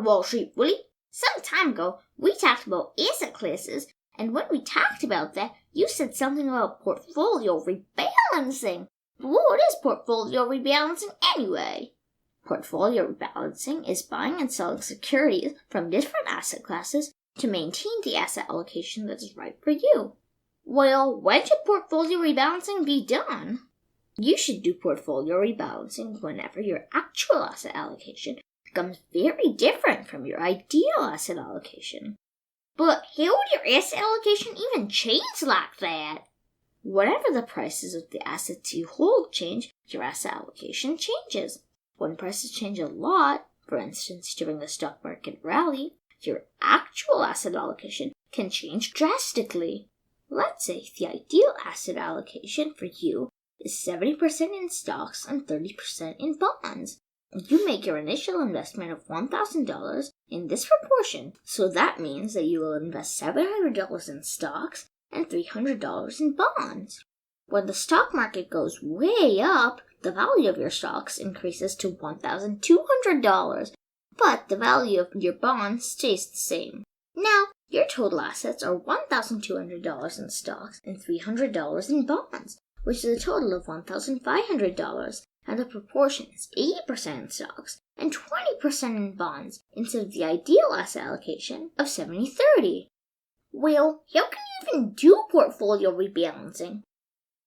Wall Street Willie. Some time ago, we talked about asset classes, and when we talked about that, you said something about portfolio rebalancing. But what is portfolio rebalancing anyway? Portfolio rebalancing is buying and selling securities from different asset classes to maintain the asset allocation that is right for you. Well, when should portfolio rebalancing be done? You should do portfolio rebalancing whenever your actual asset allocation becomes very different from your ideal asset allocation. But how would your asset allocation even change like that? Whatever the prices of the assets you hold change, your asset allocation changes. When prices change a lot, for instance during the stock market rally, your actual asset allocation can change drastically. Let's say the ideal asset allocation for you is 70% in stocks and 30% in bonds. You make your initial investment of $1,000 in this proportion, so that means that you will invest $700 in stocks and $300 in bonds. When the stock market goes way up, the value of your stocks increases to $1,200, but the value of your bonds stays the same. Now, your total assets are $1,200 in stocks and $300 in bonds, which is a total of $1,500, and the proportion is 80% in stocks and 20% in bonds instead of the ideal asset allocation of 70-30. Well, how can you even do portfolio rebalancing?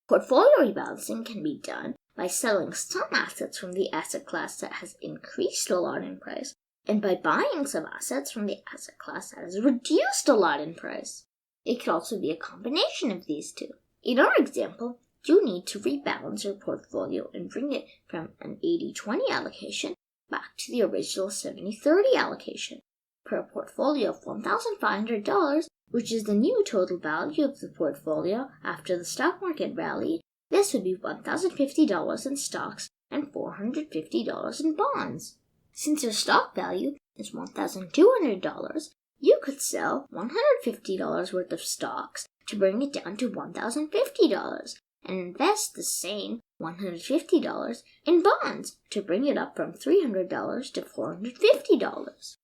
Portfolio rebalancing can be done by selling some assets from the asset class that has increased a lot in price, and by buying some assets from the asset class that has reduced a lot in price. It could also be a combination of these two. In our example, you need to rebalance your portfolio and bring it from an 80-20 allocation back to the original 70-30 allocation. Per portfolio of $1,500, which is the new total value of the portfolio after the stock market rally, this would be $1,050 in stocks and $450 in bonds. Since your stock value is $1,200, you could sell $150 worth of stocks to bring it down to $1,050 and invest the same $150 in bonds to bring it up from $300 to $450.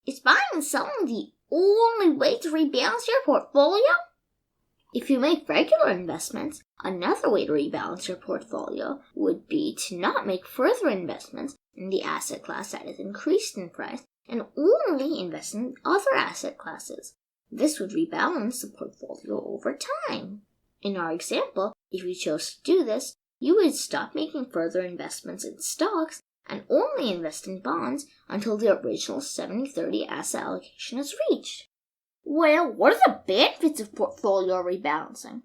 Is buying and selling the only way to rebalance your portfolio? If you make regular investments, another way to rebalance your portfolio would be to not make further investments in the asset class that has increased in price and only invest in other asset classes. This would rebalance the portfolio over time. In our example, if you chose to do this, you would stop making further investments in stocks and only invest in bonds until the original 70-30 asset allocation is reached. Well, what are the benefits of portfolio rebalancing?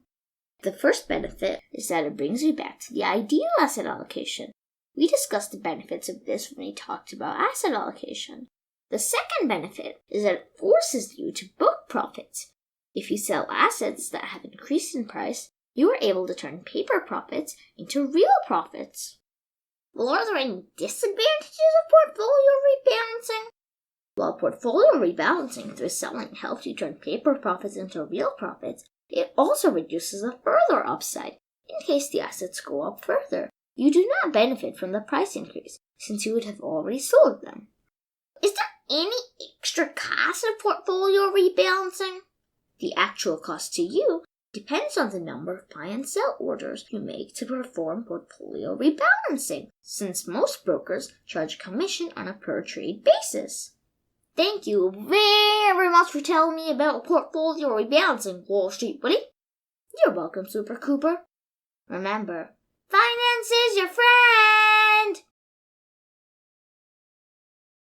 The first benefit is that it brings you back to the ideal asset allocation. We discussed the benefits of this when we talked about asset allocation. The second benefit is that it forces you to book profits. If you sell assets that have increased in price, you are able to turn paper profits into real profits. Well, are there any disadvantages of portfolio rebalancing? While portfolio rebalancing through selling helps you turn paper profits into real profits, it also reduces a further upside in case the assets go up further. You do not benefit from the price increase since you would have already sold them. Is there any extra cost of portfolio rebalancing? The actual cost to you depends on the number of buy and sell orders you make to perform portfolio rebalancing, since most brokers charge commission on a per trade basis. Thank you very much for telling me about portfolio rebalancing, Wall Street Willie. You're welcome, Super Cooper. Remember, finance is your friend!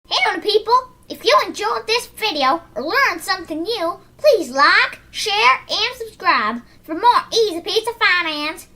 Hey people, if you enjoyed this video or learned something new, please like, share, and subscribe for more easy piece of finance.